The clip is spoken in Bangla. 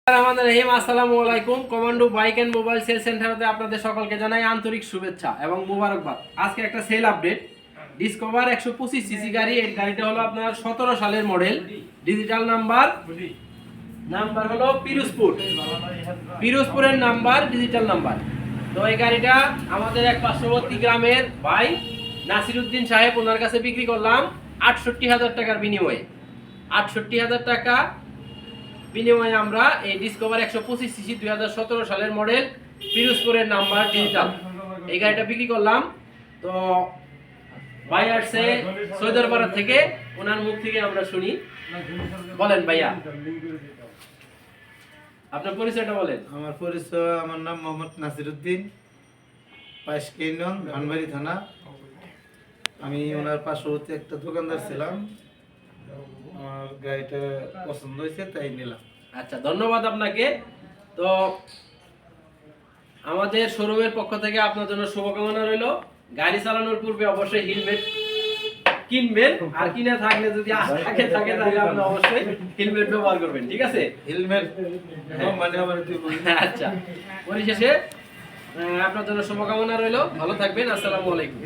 আসসালামু আলাইকুম। Commando bike and mobile sale সেন্টারে আপনাদের সকলকে জানাই আন্তরিক শুভেচ্ছা এবং মোবারকবাদ। আজকে একটা সেল আপডেট, ডিসকভার 125 সিসি গাড়ি। এই গাড়িটা হলো আপনার 17 সালের মডেল, ডিজিটাল নাম্বার হলো পিরোজপুরের নাম্বার, ডিজিটাল নাম্বার। তো এই গাড়িটা আমাদের এক পার্শ্ববর্তী গ্রামের ভাই নাসিরউদ্দিন সাহেব, ওনার কাছে বিক্রি করলাম ৬৮,০০০ টাকার বিনিময়ে। ৬৮,০০০ টাকা বিনিময়ে আমরা এই ডিসকভার 125 সিসি 2017 সালের মডেল, পিরোজপুরের নাম্বার, ডিজিটাল এই গাড়িটা বিক্রি করলাম। তো ভাই আসছে সৈয়দরপাড়া থেকে, ওনার মুখ থেকে আমরা শুনি। বলেন ভাইয়া, আপনার পরিচয়টা বলেন। আমার পরিচয়, আমার নাম মোহাম্মদ নাসিরউদ্দিন, পাইশকেইনন, ধানবাড়ি থানা। আমি ওনার পার্শ্ববর্তী একটা দোকানদার ছিলাম। আমার গাড়িটা পছন্দ হয়েছে তাই নিলাম। আচ্ছা, ধন্যবাদ আপনাকে। তো আমাদের শোরুমের পক্ষ থেকে আপনার জন্য শুভকামনা রইল। গাড়ি চালানোর পূর্বে অবশ্যই হেলমেট কিনবেন, আর কিনে থাকলে যদি থাকে তাহলে আপনি অবশ্যই হেলমেট ব্যবহার করবেন, ঠিক আছে? হেলমেট মানে আমার আচ্ছা, পরিশেষে আপনার জন্য শুভকামনা রইল। ভালো থাকবেন। আসসালামু আলাইকুম।